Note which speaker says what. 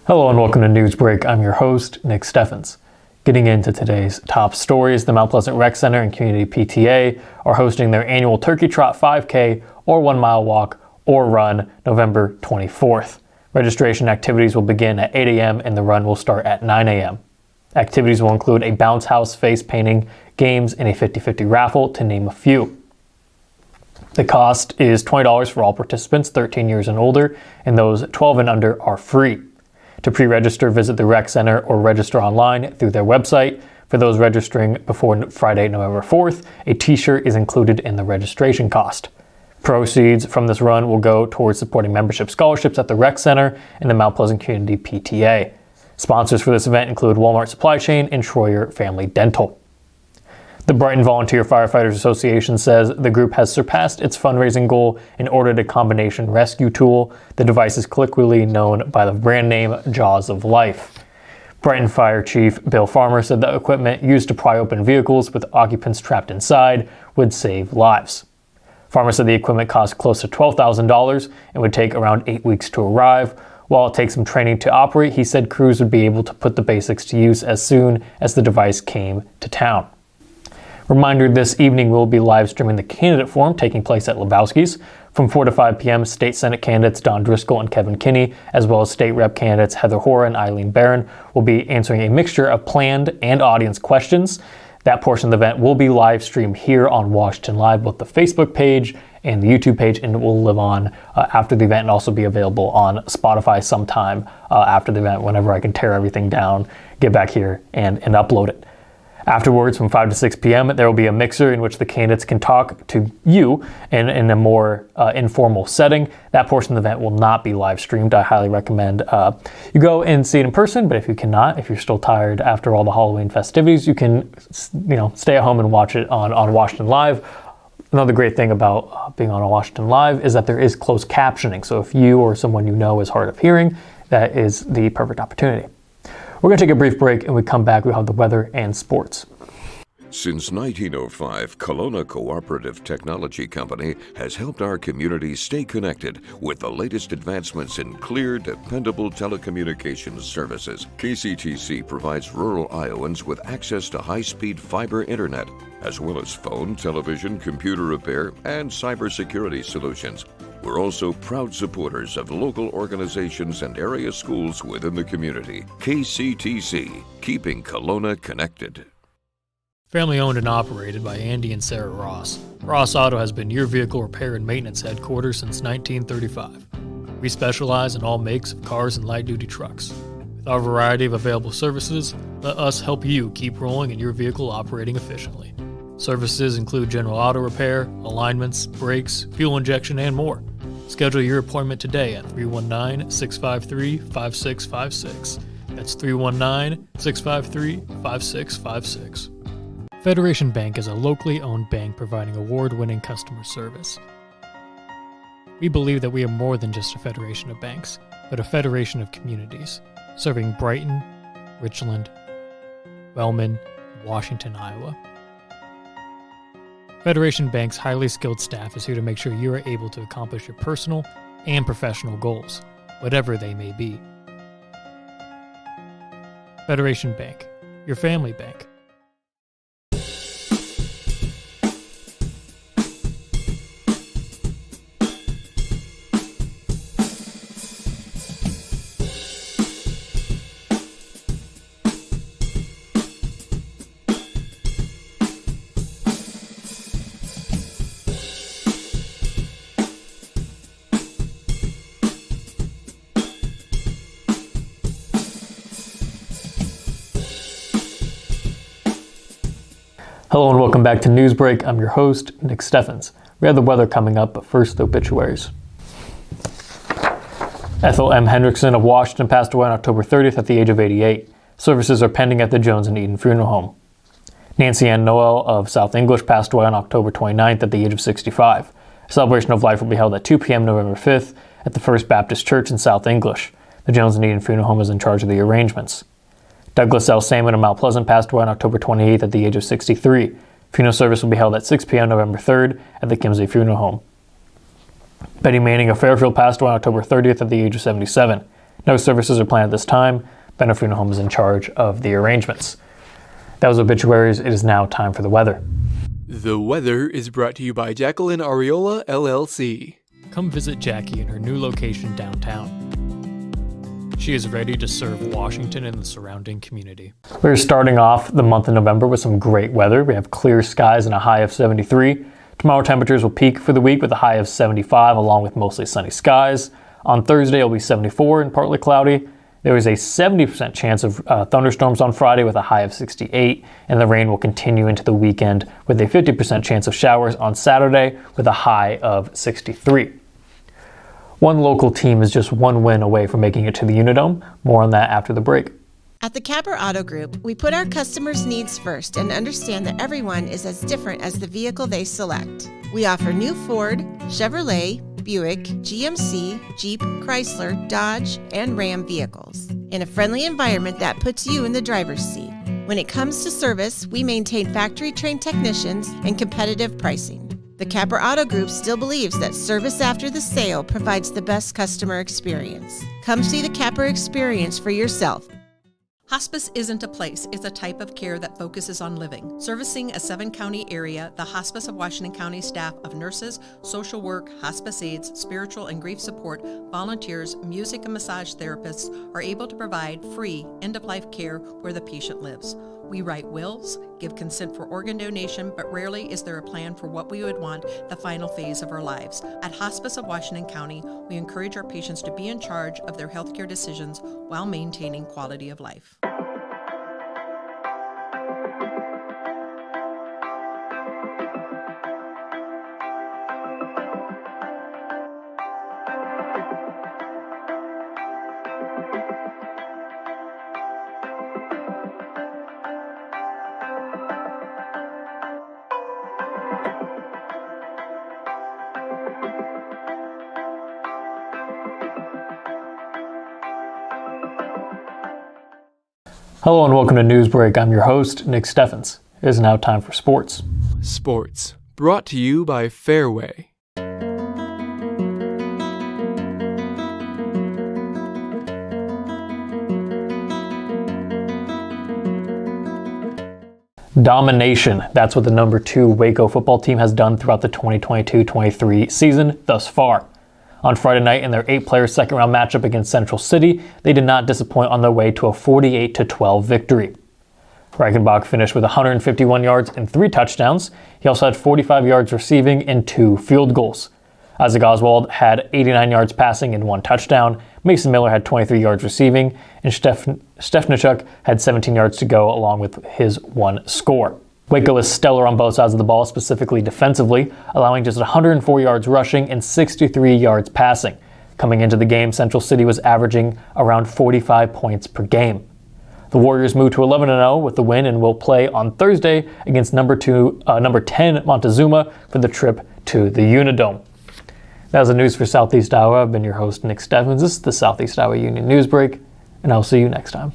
Speaker 1: Hello and welcome to Newsbreak. I'm your host, Nick Steffens. Getting into today's top stories, the Mount Pleasant Rec Center and Community PTA are hosting their annual Turkey Trot 5K or 1 mile walk or run November 24th. Registration activities will begin at 8 a.m. and the run will start at 9 a.m. Activities will include a bounce house face painting, games, and a 50-50 raffle, to name a few. The cost is $20 for all participants 13 years and older, and those 12 and under are free. To pre-register, visit the rec center or register online through their website. For those registering before Friday, November 4th, a t-shirt is included in the registration cost. Proceeds from this run will go towards supporting membership scholarships at the rec center and the Mount Pleasant Community PTA. Sponsors for this event include Walmart Supply Chain and Schroyer Family Dental. The Brighton Volunteer Firefighters Association says the group has surpassed its fundraising goal and ordered a combination rescue tool. The device is colloquially known by the brand name Jaws of Life. Brighton Fire Chief Bill Farmer said the equipment used to pry open vehicles with occupants trapped inside would save lives. Farmer said the equipment cost close to $12,000 and would take around 8 weeks to arrive. While it takes some training to operate, he said crews would be able to put the basics to use as soon as the device came to town. Reminder, this evening we'll be live streaming the candidate forum taking place at Lebowski's. From 4 to 5 p.m., State Senate candidates Don Driscoll and Kevin Kinney, as well as State Rep candidates Heather Hora and Eileen Barron, will be answering a mixture of planned and audience questions. That portion of the event will be live streamed here on Washington Live, both the Facebook page and the YouTube page, and it will live on after the event and also be available on Spotify sometime after the event, whenever I can tear everything down, get back here and upload it. Afterwards, from 5 to 6 p.m., there will be a mixer in which the candidates can talk to you in a more informal setting. That portion of the event will not be live streamed. I highly recommend you go and see it in person, but if you cannot, if you're still tired after all the Halloween festivities, you can stay at home and watch it on Washington Live. Another great thing about being on Washington Live is that there is closed captioning. So if you or someone you know is hard of hearing, that is the perfect opportunity. We're going to take a brief break, and we come back, we'll have the weather and sports.
Speaker 2: Since 1905, Kelowna Cooperative Technology Company has helped our community stay connected with the latest advancements in clear, dependable telecommunications services. KCTC provides rural Iowans with access to high-speed fiber internet, as well as phone, television, computer repair, and cybersecurity solutions. We're also proud supporters of local organizations and area schools within the community. KCTC, keeping Kelowna connected.
Speaker 3: Family owned and operated by Andy and Sarah Ross. Ross Auto has been your vehicle repair and maintenance headquarters since 1935. We specialize in all makes of cars and light-duty trucks. With our variety of available services, let us help you keep rolling and your vehicle operating efficiently. Services include general auto repair, alignments, brakes, fuel injection, and more. Schedule your appointment today at 319-653-5656. That's 319-653-5656. Federation Bank is a locally owned bank providing award-winning customer service. We believe that we are more than just a federation of banks, but a federation of communities, serving Brighton, Richland, Wellman, and Washington, Iowa. Federation Bank's highly skilled staff is here to make sure you are able to accomplish your personal and professional goals, whatever they may be. Federation Bank, your family bank.
Speaker 1: Hello and welcome back to Newsbreak. I'm your host, Nick Steffens. We have the weather coming up, but first the obituaries. Ethel M. Hendrickson of Washington passed away on October 30th at the age of 88. Services are pending at the Jones and Eden Funeral Home. Nancy Ann Noel of South English passed away on October 29th at the age of 65. A celebration of life will be held at 2 p.m. November 5th at the First Baptist Church in South English. The Jones and Eden Funeral Home is in charge of the arrangements. Douglas L. Salmon of Mount Pleasant passed away on October 28th at the age of 63. Funeral service will be held at 6 p.m. November 3rd at the Kimsey Funeral Home. Betty Manning of Fairfield passed away on October 30th at the age of 77. No services are planned at this time. Benner Funeral Home is in charge of the arrangements. That was obituaries. It is now time for the weather.
Speaker 4: The weather is brought to you by Jacqueline Areola, LLC.
Speaker 3: Come visit Jackie in her new location downtown. She is ready to serve Washington and the surrounding community.
Speaker 1: We're starting off the month of November with some great weather. We have clear skies and a high of 73. Tomorrow temperatures will peak for the week with a high of 75 along with mostly sunny skies. On Thursday it'll be 74 and partly cloudy. There is a 70% chance of thunderstorms on Friday with a high of 68, and the rain will continue into the weekend with a 50% chance of showers on Saturday with a high of 63. One local team is just one win away from making it to the UNI Dome. More on that after the break.
Speaker 5: At the Capper Auto Group, we put our customers' needs first and understand that everyone is as different as the vehicle they select. We offer new Ford, Chevrolet, Buick, GMC, Jeep, Chrysler, Dodge, and Ram vehicles in a friendly environment that puts you in the driver's seat. When it comes to service, we maintain factory-trained technicians and competitive pricing. The Capper Auto Group still believes that service after the sale provides the best customer experience. Come see the Capper experience for yourself.
Speaker 6: Hospice isn't a place, it's a type of care that focuses on living. Servicing a 7-county area, the Hospice of Washington County staff of nurses, social work, hospice aides, spiritual and grief support, volunteers, music and massage therapists are able to provide free end-of-life care where the patient lives. We write wills, give consent for organ donation, but rarely is there a plan for what we would want the final phase of our lives. At Hospice of Washington County, we encourage our patients to be in charge of their healthcare decisions while maintaining quality of life.
Speaker 1: Hello and welcome to Newsbreak. I'm your host, Nick Steffens. It is now time for sports.
Speaker 4: Sports, brought to you by Fairway.
Speaker 1: Domination. That's what the number 2 Waco football team has done throughout the 2022-23 season thus far. On Friday night in their 8-player second-round matchup against Central City, they did not disappoint on their way to a 48-12 victory. Reichenbach finished with 151 yards and 3 touchdowns. He also had 45 yards receiving and 2 field goals. Isaac Oswald had 89 yards passing and 1 touchdown. Mason Miller had 23 yards receiving, and Stefanichuk had 17 yards to go along with his 1 score. Waco is stellar on both sides of the ball, specifically defensively, allowing just 104 yards rushing and 63 yards passing. Coming into the game, Central City was averaging around 45 points per game. The Warriors moved to 11-0 with the win and will play on Thursday against number 10 Montezuma for the trip to the UNI Dome. That was the news for Southeast Iowa. I've been your host, Nick Steffens. This is the Southeast Iowa Union Newsbreak, and I'll see you next time.